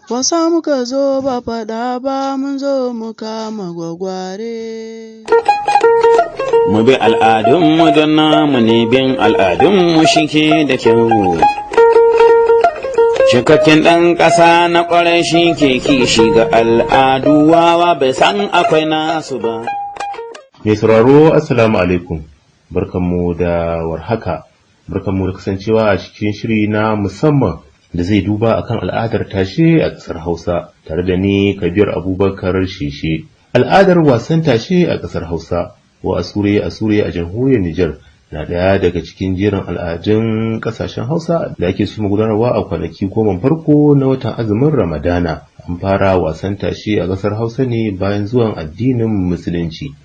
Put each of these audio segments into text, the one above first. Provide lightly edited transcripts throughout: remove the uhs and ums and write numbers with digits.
Wasa muka zo ba faɗa ba, mun zo mu kama gwagware. Mu bi al'adunmu don namu ne, bin al'adunmu shi ke da kyau. Cikakken ɗan ƙasa na ƙwarai shi ke kishi ga al'adu, wawa bai san akwai nasu ba. Mai sauraro Assalamu alaikum, barkanmu da warhaka, barkanmu da kasancewa a cikin shiri na musamman da zai duba akan al'adar tashe a ƙasar Hausa, tare da ni Kabir Abubakar Sheshe. Al'adar wasan tashe a ƙasar Hausa wa Asure a jamhuriyar Nijar na ɗaya daga cikin jerin al'adun ƙasashen Hausa da ake so gudanarwa a kwanaki 10 farko na watan azumin Ramadana. An fara wasan tashe a ƙasar Hausa ne bayan zuwan addinin Musulunci.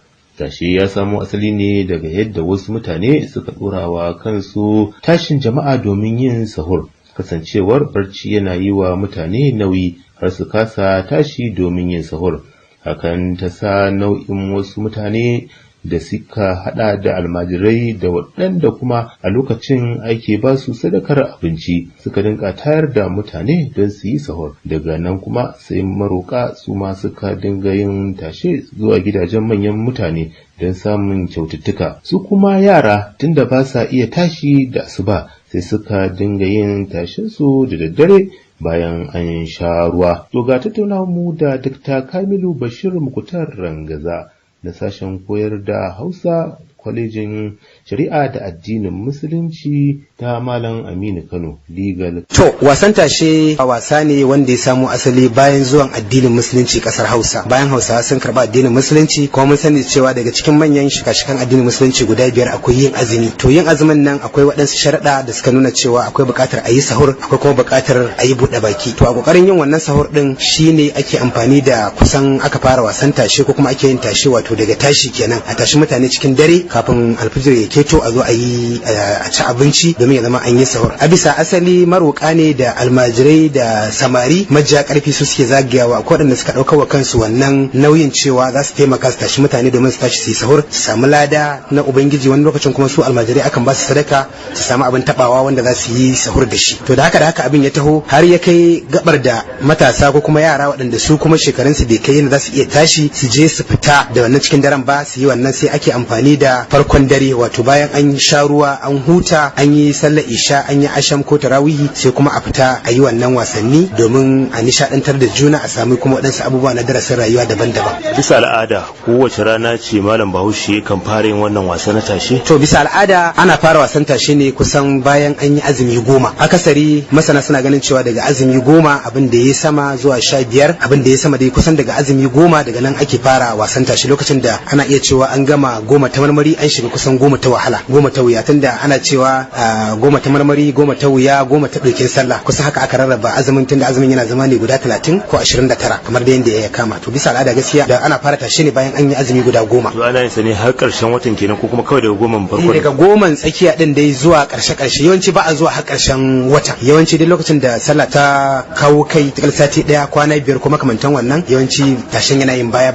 Tashe ya samo asali ne daga yadda wasu mutane suka ɗorawa kansu tashin jama'a domin yin sahur. Kasancewar barci yana yi wa mutane nauyi har su kasa tashi domin yin sahur. Hakan ta sa nau'in wasu mutane da suka hada da almajirai da waɗanda kuma a lokacin ake ba su sadakar abinci suka dinga tayar da mutane don su yi sahur. Daga nan kuma sai maroƙa su ma suka dinga yin tashe zuwa gidajen manyan mutane don samun kyaututtuka. Su kuma yara tunda ba sa iya tashi da asuba sai suka dinga yin tashinsu da daddare bayan an sha ruwa. To ga tattaunawar mu da Dr. Kamilu Bashir Mukutar Rangaza na sashen koyar da Hausa kwalejin shari'a da addinin musulunci ta Malam Aminu Kano Legal. To wasan tashe a wasa ne wanda ya samo asali bayan zuwan addinin musulunci kasar Hausa. Bayan Hausawa sun karba addinin musulunci, kuma mun sani cewa daga cikin manyan shika-shikan addinin musulunci guda 5 akwai yin azumi. To yin azumin nan akwai waɗansu sharaɗa da suka nuna cewa akwai buƙatar a yi sahur, akwai kuma buƙatar a yi buɗe baki. To a ƙoƙarin yin wannan sahur ɗin shine ake amfani da kusan aka fara wasan tashe ko kuma ake yin tashe wato daga tashi kenan a tashi mutane cikin dare kafin alfijir ya keto a zo a yi a ci abinci domin ya zama an yi sahur. A bisa asali maroƙa ne da almajirai da samari majiya ƙarfi su suke zagayawa, akwai waɗanda suka ɗauka wa kansu wannan nauyin cewa za su taimaka su tashi mutane domin su tashi su yi sahur su samu lada na ubangiji. Wani lokacin kuma su almajirai akan ba su sadaka su samu abin tabawa wanda za su yi sahur da shi. To da haka abin ya taho har ya kai gabar da matasa ko kuma yara waɗanda su kuma shekarunsu bai kai yadda za su iya tashi su je su fita da wannan cikin daren ba su yi wannan, sai ake amfani da farkon dare wato bayan an sha ruwa an huta an yi sallar isha an yi asham ko tarawihi sai kuma a fita a yi wannan wasanni domin a nishadantar da juna a sami kuma waɗansu abubuwa na darasin rayuwa daban-daban. Bisa al'ada kowace rana ce Malam Bahaushe kan fara yin wannan wasa na tashe? To bisa al'ada ana fara wasan tashe ne kusan bayan an yi azumi 10. Akasari masana suna ganin cewa daga azumi 10 abin da ya sama zuwa 15, abin da ya sama dai kusan daga azumi 10 daga nan ake fara wasan tashe, lokacin da ana iya cewa an gama 10 ta marmari an shiga kusan 10 ta wahala, 10 ta wuya, tunda ana cewa 10 ta marmari, 10 ta wuya, 10 ta ɗaukin sallah. Kusan haka aka rarraba azumin, tunda azumin yana zama ne guda 30 ko 29 kamar da yanda ya kama. To bisa al'ada gaskiya da ana fara tashe ne bayan an yi azumi guda 10. To ana yin sa ne har ƙarshen watan kenan ko kuma kawai daga 10 farko? Daga 10 tsakiya din dai zuwa ƙarshe. Yawanci ba a zuwa har ƙarshen wata. Yawanci dai lokacin da sallah ta kawo kai ta sati 1 kwana 5 ko makamantan wannan, yawanci tashen yana yin baya.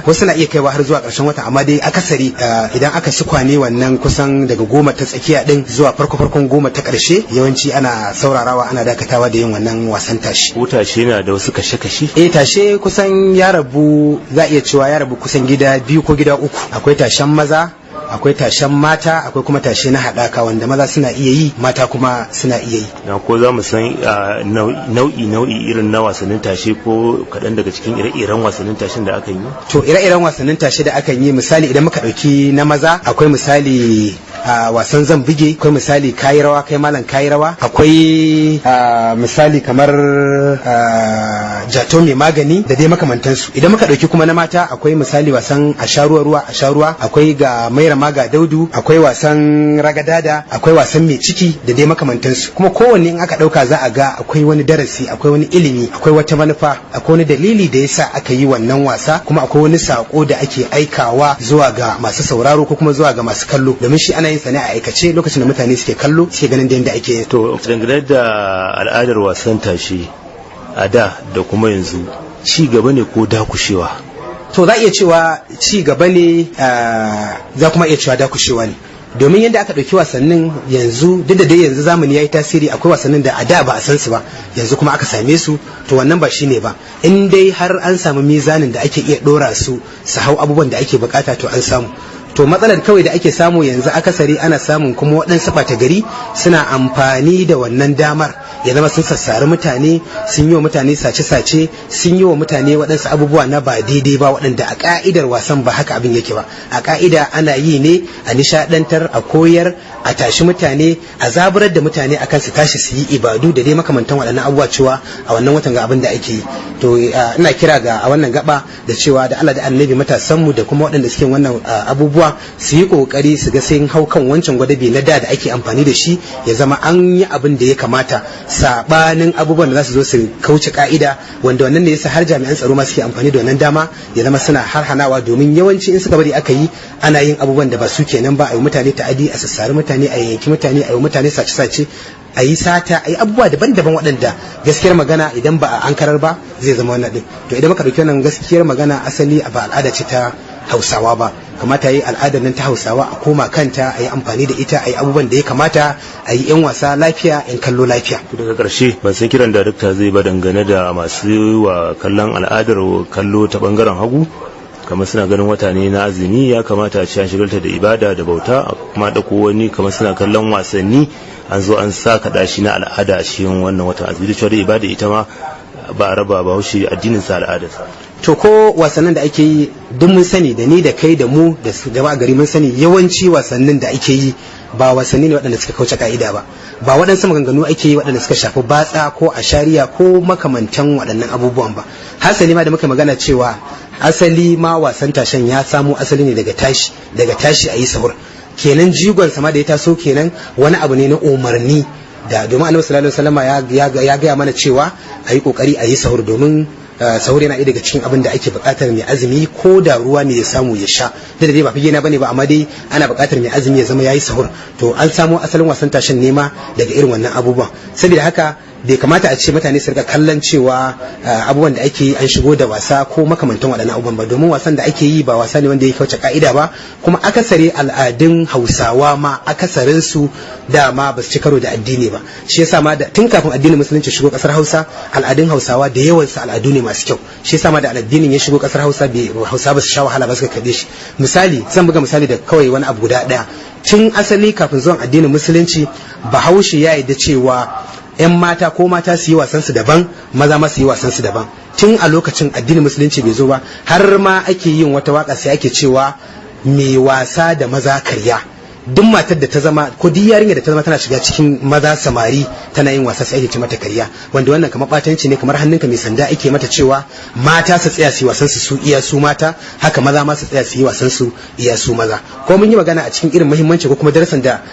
Wasu na iya kaiwa har zuwa ƙarshen wata, amma dai akasari idan aka sukwane wannan kusan daga 10 ta tsakiya din zuwa farkon 10 ta ƙarshe, yawanci ana saurarawa ana dakatawa da yin wannan wasan tashi. Ko tashe na da wasu kashe-kashe? Tashe kusan ya rabu, za iya cewa ya rabu kusan gida 2 ko gida 3. Akwai tashen maza, akwai tashen mata, akwai kuma tashe na haɗaka wanda maza suna iya yi mata kuma suna iya yi. Na ko za mu san nau'i irin na wasannin tashe ko kaɗan daga cikin ire-iren wasannin tashen da aka yi? To ire-iren wasannin tashe da aka yi, misali idan muka ɗauki na maza, akwai misali wasan zan buge, akwai misali kayi rawa kai malam kayi rawa, akwai misali kamar jato mai magani da dai makamantansu. Idan muka ɗauki kuma na mata, akwai misali wasan a sha ruwa, akwai ga maira maga daudu, akwai wasan ragadada, akwai wasan mai ciki da dai makamantansu. Kuma kowanne in aka ɗauka za a ga akwai wani darasi, akwai wani ilimi, akwai wata manufa, akwai wani dalili da yasa aka yi wannan wasa, kuma akwai wani sako da ake aikawa zuwa ga masu sauraro ko kuma zuwa ga masu kallo, domin shi ana yin sa ne a aikace lokacin da mutane suke kallo suke ganin da yadda ake. To dangane da al'adar wasan tashe a da kuma yanzu, ci gaba ne ko dakushewa? To za iya cewa ci gaba ne, za kuma iya cewa dakushewa ne. domin yadda aka ɗauki wasannin yanzu duk da dai yanzu zamani ya yi tasiri, akwai wasannin da a da ba a san su ba yanzu kuma aka same su, to wannan ba shine ba. In dai har an samu mizanin da ake iya ɗora su hau abubuwan da ake bukata, to an samu. To matsalar kawai da ake samu yanzu akasari ana samun kuma waɗansu ɓata gari suna amfani da wannan damar, ya zama sun sassari mutane, sun yi wa mutane sace-sace, sun yi wa mutane waɗansu abubuwa na ba daidai ba, waɗanda a ƙa'idar wasan ba haka abin yake ba. A ƙa'ida ana yi ne a nishaɗantar, a koyar, a tashi mutane, a zaburar da mutane akan su tashi su yi ibadu da dai makamantan waɗannan abubuwa, cewa a wannan watan ga abin da ake yi. To ina kira ga a wannan gaba da cewa da Allah da Annabi matasanmu da kuma waɗanda suke wannan abubuwa su yi kokari su ga sun hau kan wancan gwadabi na da ake amfani da shi, ya zama an yi abin da ya kamata, sabanin abubuwan da za su zo su kauce ka'ida, wanda wannan ne yasa har jami'an tsaro ma suke amfani da wannan dama, ya zama suna harhanawa, domin yawanci in suka bari aka yi ana yin abubuwan da ba su kenan ba, a yi mutane ta'adi, a sassari mutane, a yanki mutane, a yi mutane sace-sace, a yi sata, a yi abubuwa daban-daban waɗanda gaskiyar magana idan ba a ankarar ba zai zama wannan ɗin. To idan muka ɗauki wannan gaskiyar magana asali ba al'ada ce ta Hausawa ba, kamata yi al'adar nan ta Hausawa a koma kanta, a yi amfani da ita, a yi abubuwan da ya kamata, a yi 'yan wasa lafiya, 'yan kallo lafiya. Daga ƙarshe ban san kiran darakta zai ba dangane da masu wa kallon al'adar kallo ta bangaren hagu, kamar suna ganin wata ne na azumi, ya kamata a ci an shigalta da ibada da bauta, kuma ɗauko wani kamar suna kallon wasanni an zo an sa kaɗa shi na al'ada a cikin wannan watan azumi, da cewa ibada ita ma ba a raba ba haushe addinin sa al'adarsa. To ko wasannin da ake yi duk mun sani, da ni da kai da mu da gaba gari mun sani, yawanci wasannin da ake yi ba wasanni ne waɗanda suka kauce ka'ida ba, ba waɗansu maganganu ake yi waɗanda suka shafi batsa ko ashariya ko makamantan waɗannan abubuwan ba. Hasali ma da muka magana cewa asali ma wasan tashen ya samo asali ne daga tashi a yi sahur, kenan jigon sama da ya taso kenan wani abu ne na umarni, da domin Annabi sallallahu alaihi wasallam ya gaya mana cewa a yi kokari a yi sahur, domin sahur yana daga cikin abin da ake buƙatar mai azumi ko da ruwa ne ya samu ya sha, da dai ba fige na bane ba, amma dai ana buƙatar mai azumi ya zama yayi sahur. To an samo asalin wasan tashin nema daga irin wannan abubuwan, saboda haka bai kamata a ce mutane su rika kallon cewa abubuwan da ake yi an shigo da wasa ko makamantan waɗannan abubuwan ba, domin wasan da ake yi ba wasa ne wanda ya kauce ka'ida ba, kuma akasari al'adun Hausawa ma akasarin su dama ba su ci karo da addini ba. Shi yasa ma tun kafin addinin musulunci shigo kasar Hausa, al'adun Hausawa da yawan su al'adu ne masu kyau. Shi yasa ma da addinin ya shigo kasar Hausa ba su sha wahala ba suka kaɗe shi. Misali, zan buga misali da kawai wani abu guda ɗaya. Tun asali kafin zuwan addinin musulunci, Bahaushe ya yarda cewa 'yan mata ko mata su yi wasansu daban, maza ma su yi wasansu daban. Tun a lokacin addinin musulunci bai zo ba, har ma ake yin wata waka sai ake cewa mai wasa da maza karya. Duk matar da ta zama ko duk yarinya da ta zama tana shiga cikin maza samari tana yin wasa sai ake ce mata karya, wanda wannan kamar batanci ne, kamar hannunka mai sanda ake mata cewa mata su tsaya su yi wasan su iya su mata, haka maza ma su tsaya su yi wasan su iya su maza. Ko mun yi magana a cikin irin muhimmanci ko kuma darasin da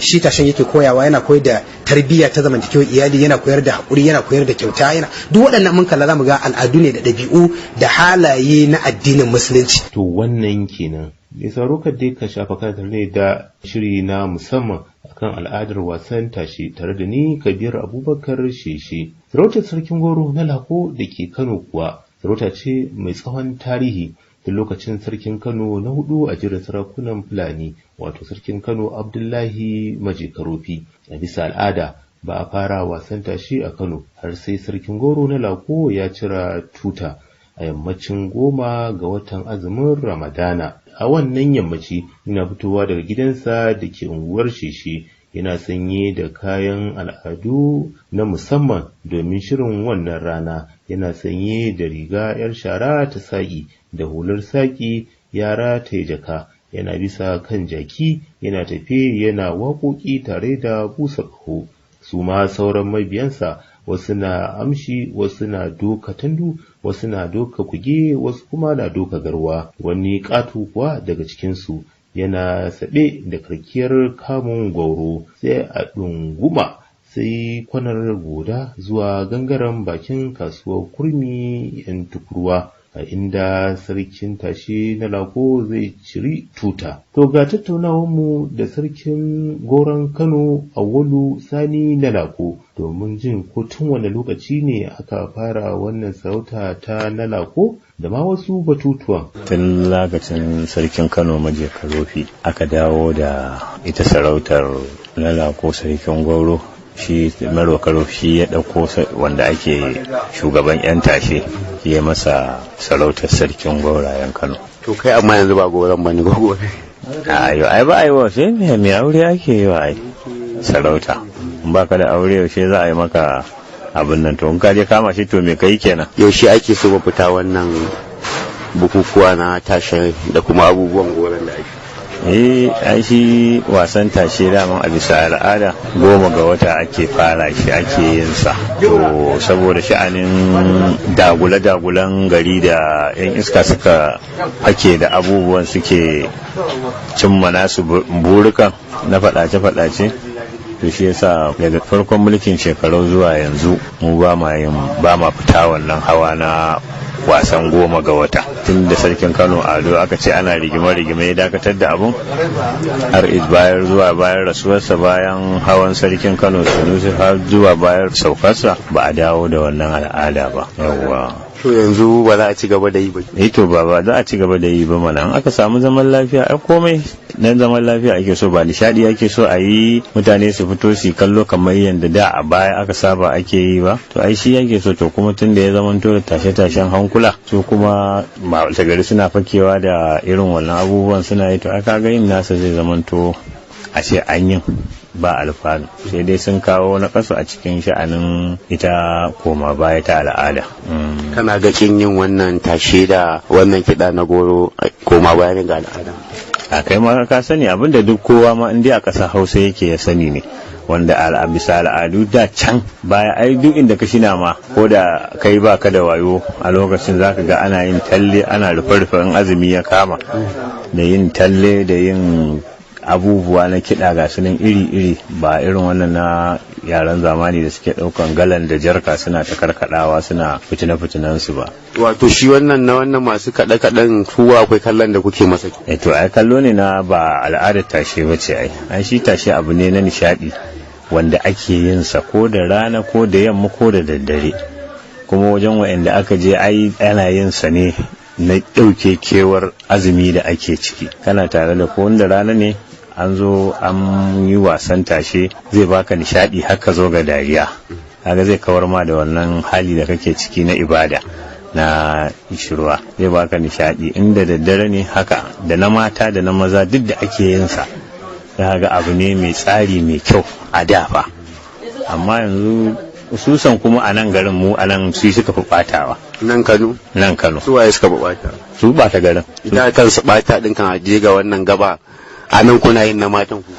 shi tashin yake koyawa, yana koyar da tarbiyya ta zamantakewar iyali, yana koyar da hakuri, yana koyar da kyauta, yana duk waɗannan mun kalla zamu ga al'adu ne da ɗabi'u da halaye na addinin musulunci. To wannan kenan. Mai sauro ka dai ka shafa kadar ne da shiri na musamman akan al'adar wasan tashi, tare da ni Kabir Abubakar Sheshe. Sarautar Sarkin Goro na Lako da ke Kano kuwa sarauta ce mai tsawon tarihi, tun lokacin Sarkin Kano na 4 a jiran sarakunan Fulani, wato Sarkin Kano Abdullahi Maje Karofi. A bisa al'ada ba a fara wasan tashi a Kano har sai Sarkin Goro na Lako ya cira tuta a yammacin 10 ga watan azumin Ramadana. A wannan yammaci yana fitowa daga gidansa da ke unguwar Sheshe, yana sanye da kayan al'adu na musamman domin shirin wannan rana. Yana sanye da riga 'yar shara ta saƙi da hular saƙi yara ta jaka, yana bisa kan jaki, yana tafe yana waƙoƙi tare da busa ƙaho. Su ma sauran mabiyansa, wasu na amshi, wasu na doka tandu, wasu na doka kuge, wasu kuma na doka garwa. Wani ƙato kuwa daga cikinsu yana saɓe da karkiyar kamun gwauro, sai a ɗunguma sai kwanar goda zuwa gangaren bakin kasuwar kurmi 'yan tukurwa. a inda sarkin tashe na Lako zai ciri tuta. To ga tattaunawarmu da sarkin goron Kano Auwalu Sani na Lako domin jin ko tun wani lokaci ne aka fara wannan sarauta ta na Lako da ma wasu batutuwan. Tun lokacin sarkin Kano Maje Karofi aka dawo da ita sarautar na Lako sarkin goro, shi Maro Karofi ya ɗauko wanda ake shugaban 'yan tashe ya masa sarautar sarkin gaurayen Kano. To kai amma yanzu ba goron bane gogo. Ayo ai ba aiwa sai mai aure ake yi wa ai sarauta. In baka da aure yaushe za a yi maka abin nan, to in ka je kama shi to me kai kenan. Yaushe ake so ba fita wannan bukukuwa na tashe da kuma abubuwan goron da ake? Ai shi wasan tashe daman a bisa al'ada 10 ga wata ake fara shi, ake yin sa. To saboda sha'anin dagula-dagulan gari da 'yan iska suka ake da abubuwan suke cimma nasu burukan na faɗace-faɗace, to shi yasa daga farkon mulkin shekaru zuwa yanzu mu ba ma fita wannan hawa na wasan 10 ga wata. Tun da sarkin Kano Ado aka ce ana rigime-rigime ya dakatar da abun har bayan rasuwarsa, bayan hawan sarkin Kano Sanusi har zuwa bayan saukarsa ba a dawo da wannan al'ada ba. Yawwa. To yanzu ba za a ci gaba da yi ba? To ba za a ci gaba da yi ba mana. An aka samu zaman lafiya ai komai nan zaman lafiya ake so, ba nishadi ake so a yi, mutane su fito su kallo kamar yadda da a baya aka saba ake yi ba. To ai shi yake so. To kuma tun da ya zamanto da tashe-tashen hankula, su kuma ta gari suna fakewa da irin wannan abubuwan suna yi, to aka ga yin nasa zai zamanto a ce an yin ba alfanu, sai dai sun kawo na kasu a cikin sha'anin ita koma baya ta al'ada. Kana ga kin yin wannan tashe da wannan kiɗa na goro koma baya ne ga al'ada? A kai ma ka sani abinda duk kowa ma inda a ƙasar Hausa yake ya sani ne, wanda bisa al'adu da can baya ai duk inda ka shina ma ko da kai baka da wayo a lokacin zaka ga ana yin talle, ana rufe-rufe in azumi ya kama, da yin talle da yin abubuwa na kiɗa ga su nan iri-iri, ba irin wannan na yaran zamani da suke ɗaukan galan da jarka suna ta karkadawa suna fitina-fitinan su ba. Wato shi wannan na wannan masu kaɗe-kaɗen kuwa akwai kallon da kuke masa? To ai kallo ne na ba al'adar tashe ba ce ai shi tashe abu ne na nishaɗi wanda ake yin sa ko da rana ko da yamma ko da daddare, kuma wajen wa'anda aka je ai ana yin sa ne na ɗauke kewar azumi da ake ciki. Kana tare da ko wanda rana ne an zo an yi wasan tashe zai baka nishadi haka zo ga dariya, kaga zai kawar ma da wannan hali da kake ciki na ibada na ishirwa, zai baka nishadi. Inda daddare ne haka, da na mata da na maza duk da ake yin sa, kaga abu ne mai tsari mai kyau a dafa. Amma yanzu hususan kuma a nan garin mu a nan su suka fi batawa. Nan Kano? Nan Kano. Su waye suka fi bata? Su bata garin. Idan kan su bata din kan aje ga wannan gaba, a nan kuna yin na matan ku?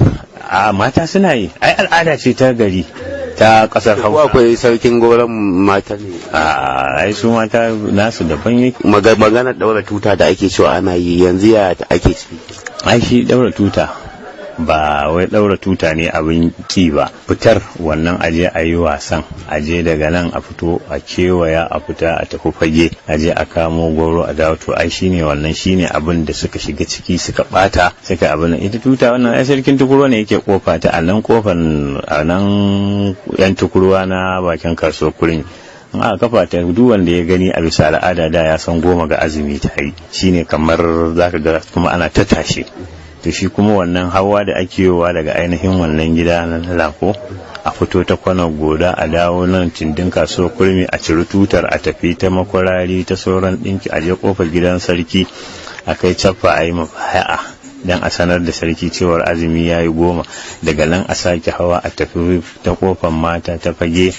A mata suna yi, ai al'ada ce ta gari ta kasar Hausa. Ko akwai sarkin goron mata ne? Ai su mata nasu daban yake. Magana daura tuta da ake cewa ana yi yanzu ya ake ciki? Ai shi daura tuta ba wai daura tuta ne abin ki ba, fitar wannan aje a yi wasan, aje daga nan a fito a kewaya a fita a tafi fage, aje a kamo goro a dawo. To ai shine wannan shine abin da suka shiga ciki suka bata suka abin. Ita tuta wannan ai sarkin tukurwa ne yake kofa ta a nan kofan a nan yan tukurwa na bakin kasuwar kurin. a kafa ta duk wanda ya gani a bisa al'ada da ya san 10 ga azumi ta yi, shine kamar zaka ga kuma ana ta tashe. To shi kuma wannan hawa da ake yowa daga ainihin wannan gida na Lako a fito ta kwanar goda a dawo nan cindin kasuwar kurmi a ciri tutar a tafi ta makwarari ta sauran dinki a je kofar gidan sarki a kai cappa a yi mafaya'a dan a sanar da sarki cewar azumi ya yi 10. Daga nan a sake hawa a tafi ta kofar mata ta fage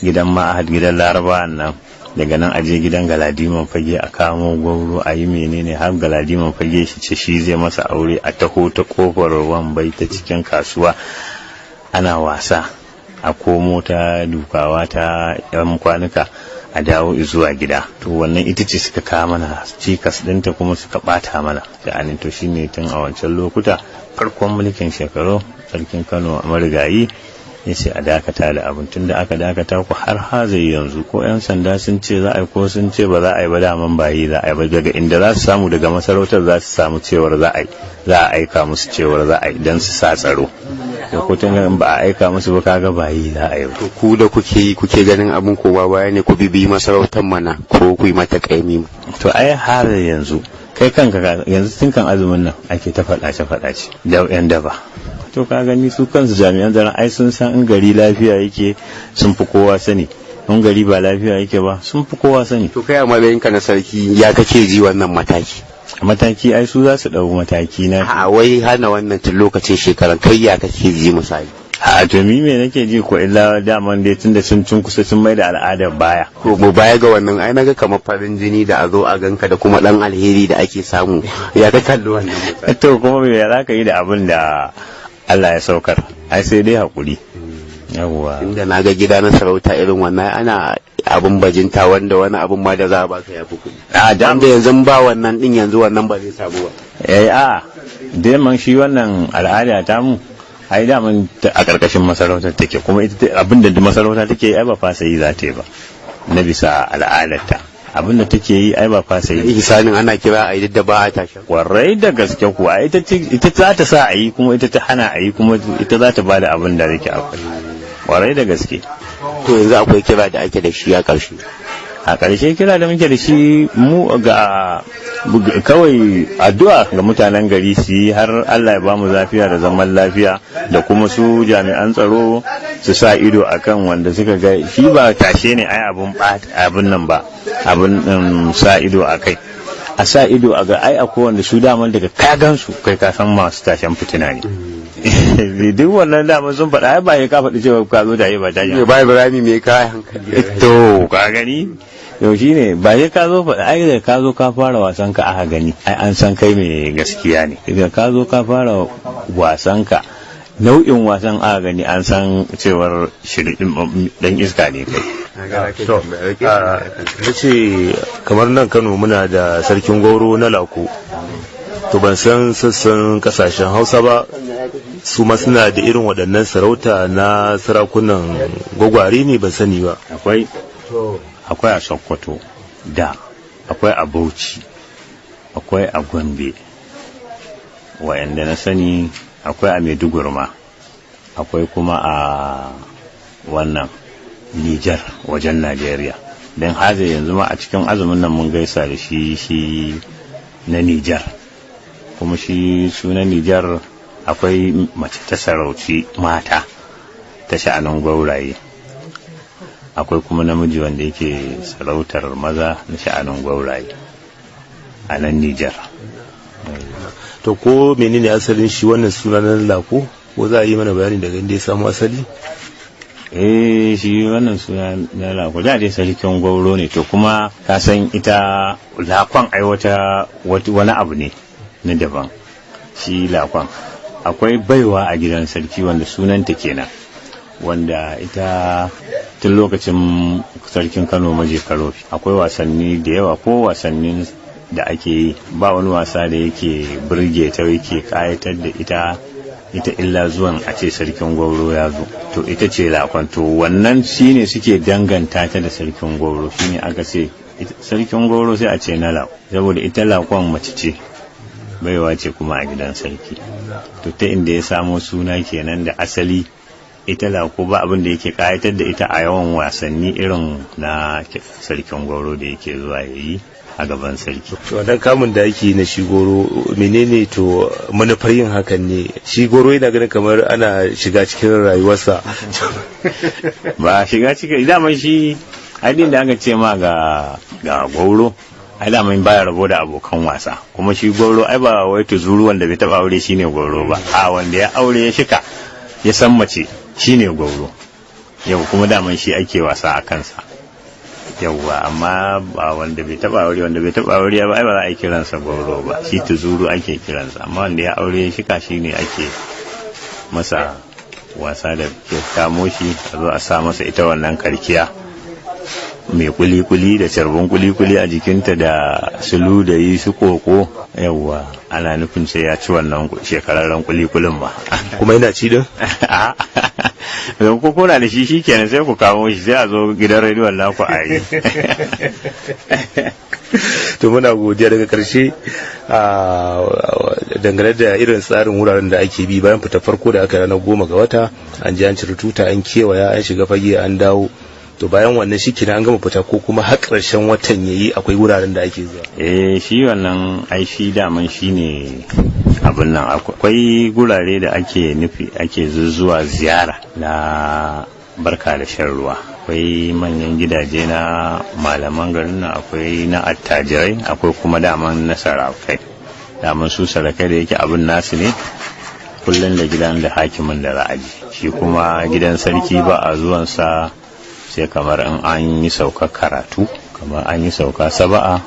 gidan ma'ahad gidan laraba nan. Daga nan aje gidan galadiman fage a kamo gwauro a yi menene har galadiman fage shi ce shi zai masa aure a taho ta kofar wambai ta cikin kasuwa ana wasa a komo ta dukawa ta yan kwanuka a dawo zuwa gida. To wannan ita ce suka kawo mana cikas dinta kuma suka bata mana sha'anin. To shine tun a wancan lokuta farkon mulkin shekaru sarkin Kano marigayi ya ce a dakata da abin. Tun da aka dakata ku har hazai yanzu ko 'yan sanda sun ce za a yi ko sun ce ba za a yi ba, daman bayi za a yi ba, daga inda za su samu daga masarautar za su samu cewar za a aika musu cewar za a yi don su sa tsaro. da kotun ba a aika musu ba, kaga bayi za a yi. To ku da kuke ganin abin ko ba baya ne, ku bibi masarautar mana ko ku yi mata kaimi? To ai har yanzu kai kanka yanzu tun kan azumin nan ake ta faɗace da 'yan daba. To ka gani su kansu jami'an tsaron ai sun san in gari lafiya yake sun fi kowa sani, in gari ba lafiya yake ba sun fi kowa sani. To kai a matsayinka na sarki ya kake ji wannan mataki ai su za su ɗau mataki na. A wai hana wannan tun lokacin shekaran kai ya kake ji misali? A to mi me nake ji ko illa daman dai tunda sun kusa sun mai da al'adar baya. To mu baya ga wannan ai naga kamar farin jini da a zo a ganka da kuma dan alheri da ake samu, ya ka kalli wannan? To kuma me za ka yi da abin da Allah ya saukar? Ai sai dai hakuri. Yawwa. Inda na ga gida na sarauta irin wannan ana abin bajinta wanda wani abin ma da za a baka ya fi kuɗi. Da yanzu ba wannan din yanzu wannan ba zai samu ba. Dai man shi wannan al'ada ta mu ai daman a ƙarƙashin masarautar take, kuma ita abin da masarauta take ai ba fasa yi za ta yi ba na bisa al'adarta. Abin da take yi ai ba fasa yi. Ihsanin ana kira a yi da ba a tashi. Kwarai da gaske kuwa ita za ta sa a yi kuma ita ta hana a yi kuma ita za ta bada abin da yake akwai. Kwarai da gaske. To yanzu akwai kira da ake da shi a ƙarshe. A ƙarshe kira da muke da shi mu ga kawai addu'a ga mutanen gari su yi har Allah ya bamu lafiya da zaman lafiya, da kuma su jami'an tsaro su sa ido akan wanda suka ga shi ba tashe ne ai abin nan ba, abin sa ido akai. A sa ido a ga ai akwai wanda su daman daga kagansu kai ka san masu tashen fitina ne. Duk wannan daman sun faɗa ai ba ya ka faɗi cewa ka zo da yi ba tashi. Ba Ibrahim me ka hankali. To ka gani yau shine ba ya ka zo faɗa ai da ka zo ka fara wasan ka aka gani ai an san kai mai gaskiya ne. Idan ka zo ka fara wasan ka nau'in wasan aka gani an san cewar shirin dan iska ne kai. To, na ce kamar nan Kano muna da sarkin Gwauro na Lako, to ban san sassan kasashen Hausa ba su ma suna da irin waɗannan sarauta na sarakunan gwagware ne, ban sani ba. Akwai a Sokoto da akwai a Bauchi, akwai a Gombe, wayanda na sani akwai a Maiduguri ma, akwai kuma a wannan Nijar wajen Najeriya. Don haza yanzu ma a cikin azumin nan mun gaisa da shi na Nijar, kuma shi sunan Nijar akwai mace ta sarauci mata ta sha'anin gwauraye, akwai kuma namiji wanda yake sarautar maza na sha'anin gwauraye a nan Nijar. To ko menene asalin shi wannan sunan Lako, ko za a yi mana bayani daga inda ya samu asali? Shi wannan suna na Lako da dai sarkin Gwauro ne, to kuma ka san ita Lakon ai wani abu ne na daban. Shi Lakon akwai baiwa a gidan sarki wanda sunanta kenan, wanda ita tun lokacin sarkin Kano Maje Karofi akwai wasanni da yawa, ko wasannin da ake yi ba wani wasa da yake burge ta yake kayatar da ita illa zuwan a ce sarkin Gwauro ya zo. To ita ce Lakon, to wannan shine suke danganta ta da sarkin Gwauro, shine aka ce sarkin Gwauro sai a ce na Lako, saboda ita Lakon mace ce, baiwa ce kuma a gidan sarki. To ta inda ya samo suna kenan da asali ita Lako ba abin da yake kayatar da ita a yawan wasanni irin na sarkin Gwauro da yake zuwa yayi a gaban sarki. To dan kamun da ake na shi Gwauro menene to manufar yin hakan ne? Shi Gwauro yana ganin kamar ana shiga cikin rayuwarsa. Ba shiga cikin, daman shi aidin da aka ce ma ga Gwauro ai daman baya rabo da abokan wasa, kuma shi Gwauro ai ba wai tuzuru wanda bai taba aure shine Gwauro ba, a wanda ya aure ya shika ya san mace shine Gwauro. Yau kuma daman shi ake wasa a kansa. Yawwa, amma ba wanda bai taba aure ba ai ba za a yi kiransa Gwauro ba, shi tuzuru ake kiransa, amma wanda ya aure ya shika shine ake masa wasa da ke kamo shi a zo a sa masa ita wannan karkiya mai kuli-kuli da carbon kuli-kuli a jikinta da sulu da yi su koko. Yawwa, ana nufin sai ya ci wannan shekararren kuli-kulin ba. Kuma yana ci din? don ko kuna da shi shikenan sai ku kawo shi sai a zo gidan rediyon naku a yi. To muna godiya. Daga karshe dangane da irin tsarin wuraren da ake bi bayan fita farko da aka ranar 10 ga wata, an je an cire tuta, an kewaya, an shiga fage, an dawo. To bayan wannan shi kenan an gama fita ko kuma har ƙarshen watan yayi akwai wuraren da ake zuwa? Shi wannan ai shi daman shine abin nan, akwai gurare da ake nufi ake zuwa ziyara na barka da shan ruwa. Akwai manyan gidaje na malaman garin nan, akwai na attajirai, akwai kuma daman na sarakai. Daman su sarakai da yake abin nasu ne kullum da gidan da hakimin da ra'aji. Shi kuma gidan sarki ba a zuwansa sai kamar in an yi sauka karatu, kamar an yi sauka saba'a,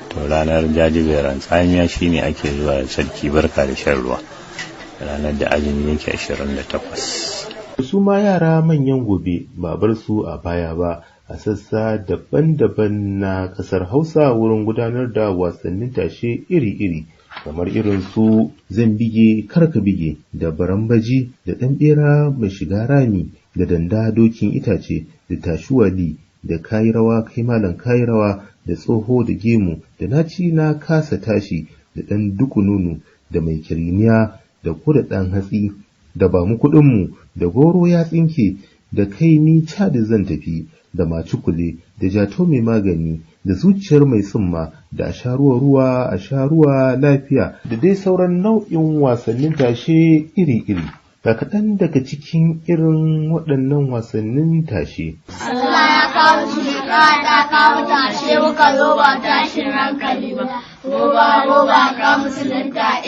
to ranar jajiberan tsamiya shine ake zuwa sarki barka da shan ruwa, ranar da azumi yake 28. Su ma yara manyan gobe ba bar su a baya ba a sassa daban-daban na kasar Hausa wurin gudanar da wasannin tashe iri-iri, kamar irin su zan bige karka bige da barambaji da ɗan bera mai shiga rami da danda dokin itace da tashuwali da kayi rawa kai malam kayi rawa da tsoho da gemu da naci na kasa tashi da ɗan dukununu da mai kiriniya da kuda ɗan hatsi da ba mu kuɗinmu da goro ya tsinke da kai ni da zan tafi da macukule da jato mai magani da zuciyar mai tsumma da a sha ruwa a sha ruwa lafiya da dai sauran nau'in wasannin tashe iri-iri. Ga kaɗan daga cikin irin waɗannan wasannin tashe. Allah ya kawo shi ta kawo tashe muka zo ba tashin hankali ba. Roba ka musulunta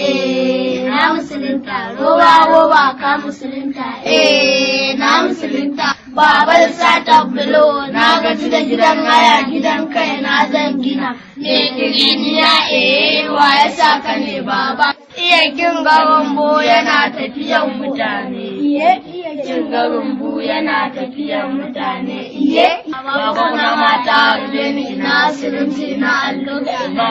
na musulunta. Roba ka musulunta na musulunta. Babar sa tabbulo na gaji da gidan haya gidan kai na zan gina. Me kiriniya wa ya sa ka ne baba. Iya kin garumbu yana tafiyan mutane. Kin garumbu yana tafiyan mutane. Baba na mata rubeni na sirinci na allo ina.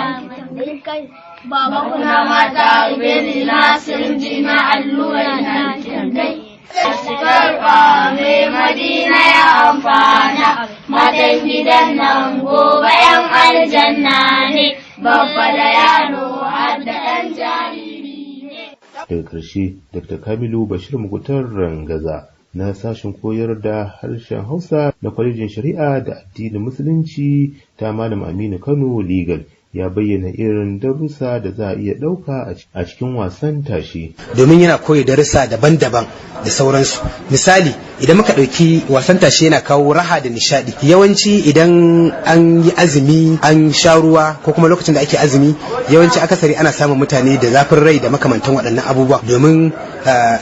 Baba kuna mata rubeni na sirinci na allo ina kai. Karfa mai Madina ya amfana, matan gidan nan gobe yan aljanna ne, babba da yaro har da ɗan jariri ne. Daga ƙarshe, Dr. Kamilu Bashir Mukutar Rangaza na sashen koyar da harshen Hausa na kwalejin Shari'a da Addinin Musulunci ta Malam Aminu Kano Legal ya bayyana irin darussa da za a iya ɗauka a cikin wasan tashe. Domin yana koyi darussa daban-daban da sauransu. Misali, idan muka ɗauki wasan tashe yana kawo raha da nishaɗi. Yawanci idan an yi azumi an sha ruwa ko kuma lokacin da ake azumi, yawanci akasari ana samun mutane da zafin rai da makamantan waɗannan abubuwa. Domin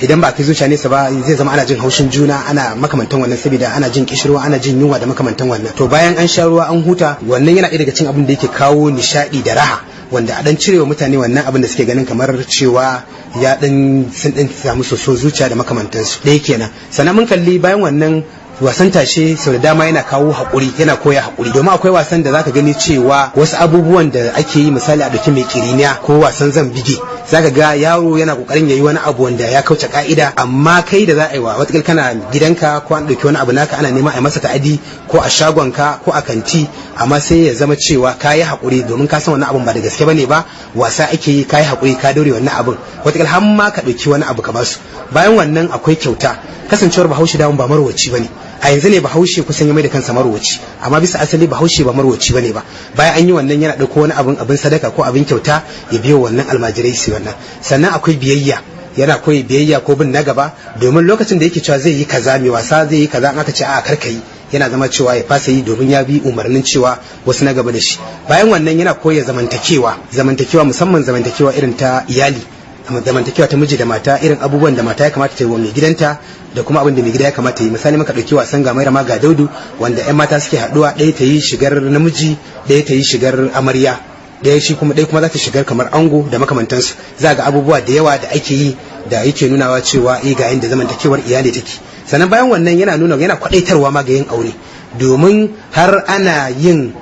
idan ba kai zuciya nesa ba zai zama ana jin haushin juna, ana makamantan wannan saboda ana jin kishirwa, ana jin yunwa da makamantan wannan. To bayan an sha ruwa an huta, wannan yana ɗaya daga cikin abin da yake kawo nishaɗi da raha, wanda a dan cirewa mutane wannan abin da suke ganin kamar cewa ya dan sun dan samu soso zuciya da makamantansu. Ɗaya kenan. Sannan mun kalli bayan wannan wasan tashe sau da dama yana kawo haƙuri, yana koya haƙuri, domin akwai wasan da zaka gani cewa wasu abubuwan da ake yi, misali a ɗauki mai kiriniya ko wasan zan bige, zaka ga yaro yana kokarin yayi wani abu wanda ya kauce ka'ida, amma kai da za a yi wa wata kana gidanka ko an ɗauki wani abu naka ana neman a masa ta'adi ko a shagonka ko a kanti, amma sai ya zama cewa ka yi haƙuri domin ka san wannan abun ba da gaske bane ba, wasa ake yi, ka yi haƙuri ka daure wannan abun, wata har ma ka ɗauki wani abu ka basu. Bayan wannan akwai kyauta, kasancewar Bahaushe dawon ba marwaci bane. A yanzu ne Bahaushe kusan ya mai da kansa marwaci, amma bisa asali Bahaushe ba marwaci bane ba. Bayan an yi wannan yana ɗauko wani abin sadaka ko abin kyauta ya biyo wannan almajirai su wannan. Sannan akwai biyayya, yana koyi biyayya ko bin na gaba, domin lokacin da yake cewa zai yi kaza, mai wasa zai yi kaza, an aka ce a karka yi, yana zama cewa ya fasa yi domin ya bi umarnin cewa wasu na gaba da shi. Bayan wannan yana koya zamantakewa musamman zamantakewa irin ta iyali, zamantakewa ta miji da mata, irin abubuwan da mata ya kamata ta yi wa mai gidanta da kuma abin da mai gida ya kamata yi. Misali muka ɗauki wasan ga mai rama ga daudu, wanda 'yan mata suke haɗuwa, ɗaya ta yi shigar namiji, ɗaya ta yi shigar amarya, ɗaya kuma za ta shigar kamar ango da makamantansu. Za ga abubuwa da yawa da ake yi da yake nunawa cewa ga yanda zamantakewar iyali take. Sannan bayan wannan yana kwaɗaitarwa ma ga yin aure, domin har ana yin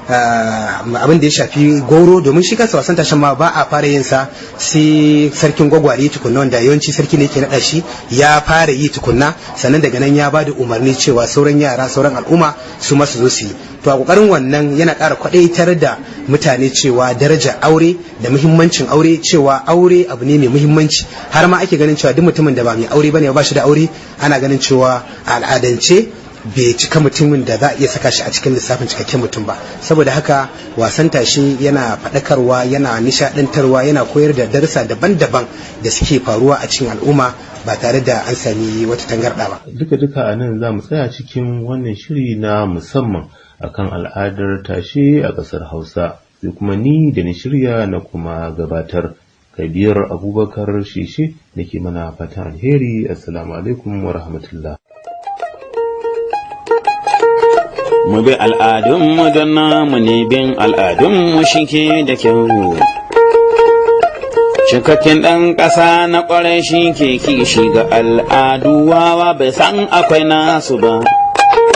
abin da ya shafi goro, domin shi kansa wasan tashen ma ba a fara yin sa sai sarkin gwagware tukunna, wanda yawanci sarki ne yake naɗa shi ya fara yi tukunna, sannan daga nan ya ba da umarni cewa sauran yara sauran al'umma su ma su zo su yi. To a kokarin wannan yana ƙara kwaɗaitar da mutane cewa darajar aure da muhimmancin aure, cewa aure abu ne mai muhimmanci, har ma ake ganin cewa duk mutumin da ba mai aure bane ba shi da aure, ana ganin cewa a al'adance bai cika mutumin da za a iya saka shi a cikin lissafin cikakken mutum ba. Saboda haka wasan tashe yana faɗakarwa, yana nishaɗantarwa, yana koyar da darussa daban-daban da suke faruwa a cikin al'umma ba tare da an sami wata tangarɗa ba. Duka a nan za mu tsaya cikin wannan shiri na musamman akan al'adar tashe a ƙasar Hausa, sai kuma ni da ni shirya na kuma gabatar, Kabir Abubakar Sheshe nake mana fatan alheri. Assalamu alaikum wa rahmatullah. Mu bi al'adunmu don namu ne, bin al'adunmu shi ke da kyau. Cikakken ɗan ƙasa na ƙwarai shi ke kishi ga al'adu, wawa bai san akwai nasu ba.